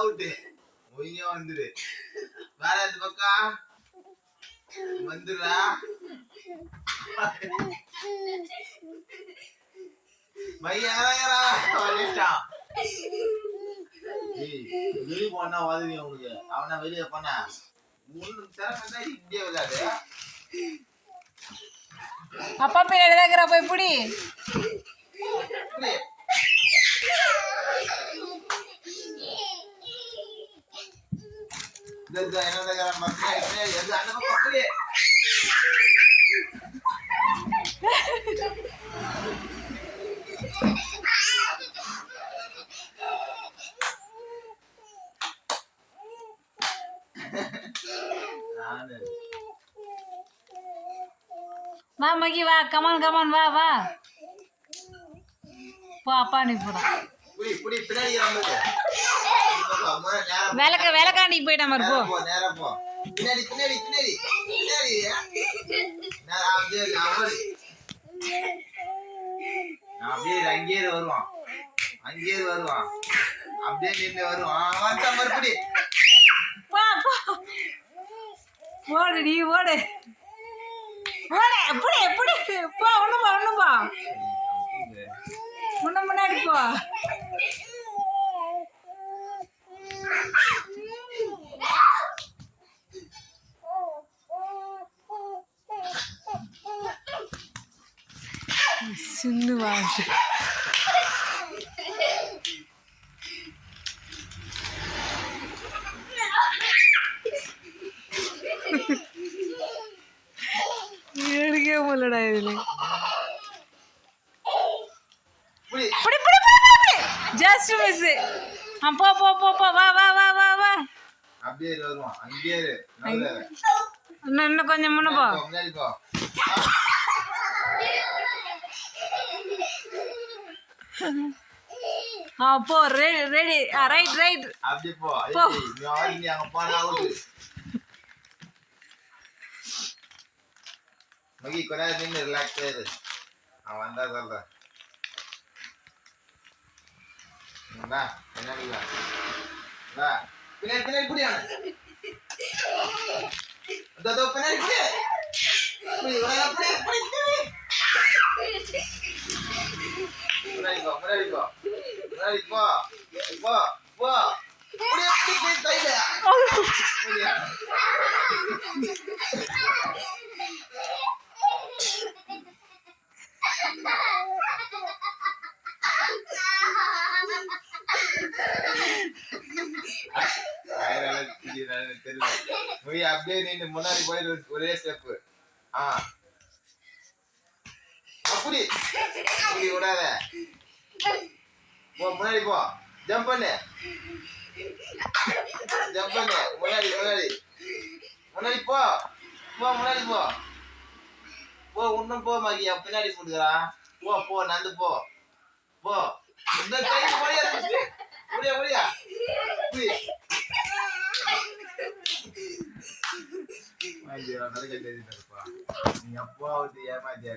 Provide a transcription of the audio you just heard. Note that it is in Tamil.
அவுட்டு ஒய்யா வந்துரு வேற எந்த பக்கம் வந்துடுறா மையாரா வந்துட்டான் வெளியே போனா வாதுவி அவனுக்கு அவனா வெளியே போனா மூணு திறமை இந்தியா விளையாடு அப்பா பின்னாடி தாங்கிற போய் புடி வா மகி வா கமான் கமான் வா வா போ அப்பா நீ போடா வேலைக்காண்டி போயிட்டா மாதிரி போ பின்னாடி பின்னாடி பின்னாடி அப்படியே அங்கேயே வருவான் அப்படியே நின்று வருவான் மறுபடி ஓடு நீ ஓடு ஓடு எப்படி எப்படி போ ஒண்ணுப்பா முன்னாடி போ சின்ன வாசி எடுக்கவே முடியலடா இதுல ஜஸ்ட் மிஸ் போ போ போ போ வா வா வா வா வா அப்படியே வருவான் அங்கேயே இன்னும் கொஞ்சம் முன்ன போ முன்னாடி போ போ ரெடி ரெடி ரைட் ரைட் அப்படியே போ நீ அங்க போனா அவுட் மகி கொஞ்ச நேரம் நின்று ரிலாக்ஸ் ஆயிரு அவன் வந்தா சொல்றேன் வா பின்னாடி வா பின்னாடி புடியானே அதோ பின்னாடி புடி முன்னாடி போ புடி தைல அப்படியே நின்று முன்னாடி போயிரு ஒரே ஸ்டெப் அப்படி விடாத போ முன்னாடி போ ஜம்ப் பண்ணு முன்னாடி போ முன்னாடி போ இன்னும் போ மகி பின்னாடி போடுறா போ நடந்து போ இந்த கைக்கு முடியா நீ அப்பா ஏமாத்தியாரு